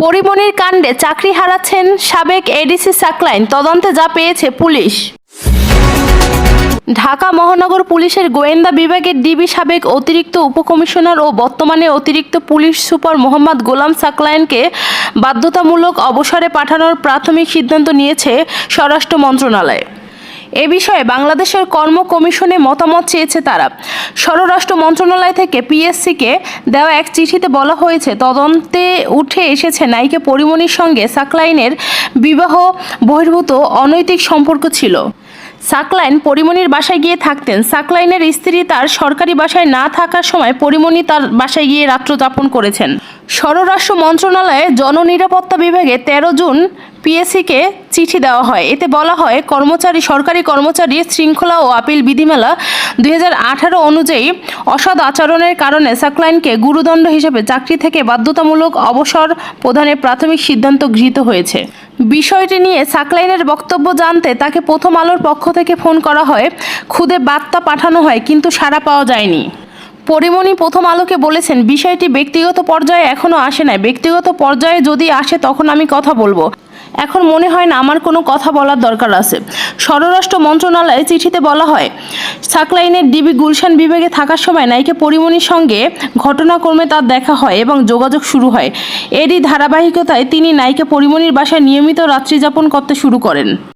পরিমণির কাণ্ডে চাকরি হারাচ্ছেন সাবেক এডিসি সাকলাইন, তদন্তে যা পেয়েছে পুলিশ। ঢাকা মহানগর পুলিশের গোয়েন্দা বিভাগের ডিবি সাবেক অতিরিক্ত উপকমিশনার ও বর্তমানে অতিরিক্ত পুলিশ সুপার মোহাম্মদ গোলাম সাকলাইনকে বাধ্যতামূলক অবসরে পাঠানোর প্রাথমিক সিদ্ধান্ত নিয়েছে স্বরাষ্ট্র মন্ত্রণালয়। এ বিষয়ে বাংলাদেশের কর্ম কমিশনে মতামত চেয়েছে তারা। স্বরাষ্ট্র মন্ত্রণালয় থেকে পিএসসিকে দেওয়া এক চিঠিতে বলা হয়েছে, তদন্তে উঠে এসেছে নায়িকা পরিমণির সঙ্গে সাকলাইনের বিবাহ বহির্ভূত অনৈতিক সম্পর্ক ছিল। সাকলাইন পরিমণির বাসায় গিয়ে থাকতেন। সাকলাইনের স্ত্রী তার সরকারি বাসায় না থাকার সময় পরিমণি তার বাসায় গিয়ে রাত্র যাপন করেছেন। স্বরাষ্ট্র মন্ত্রণালয়ে জননিরাপত্তা বিভাগে 13 জুন পিএসসিকে চিঠি দেওয়া হয়। এতে বলা হয়, সরকারি কর্মচারী শৃঙ্খলা ও আপিল বিধিমালা 2018 অনুযায়ী অসৎ আচরণের কারণে সাকলাইনকে গুরুদণ্ড হিসেবে চাকরি থেকে বাধ্যতামূলক অবসর প্রদানের প্রাথমিক সিদ্ধান্ত গৃহীত হয়েছে। বিষয়টি নিয়ে সাকলাইনের বক্তব্য জানতে তাকে প্রথম আলোর পক্ষ থেকে ফোন করা হয়। খুদে বার্তা পাঠানো হয়, কিন্তু সাড়া পাওয়া যায়নি। পরিমণি প্রথম আলোকে বলেছেন, বিষয়টি ব্যক্তিগত পর্যায়ে এখনও আসে নাই। ব্যক্তিগত পর্যায়ে যদি আসে তখন আমি কথা বলবো। এখন মনে হয় না আমার কোনো কথা বলার দরকার আছে। স্বরাষ্ট্র মন্ত্রণালয়ে চিঠিতে বলা হয়, সাকলাইনের ডিবি গুলশান বিভাগে থাকার সময় নায়িকা পরিমণির সঙ্গে ঘটনাক্রমে তার দেখা হয় এবং যোগাযোগ শুরু হয়। এরই ধারাবাহিকতায় তিনি নায়িকা পরিমণির বাসায় নিয়মিত রাত্রি যাপন করতে শুরু করেন।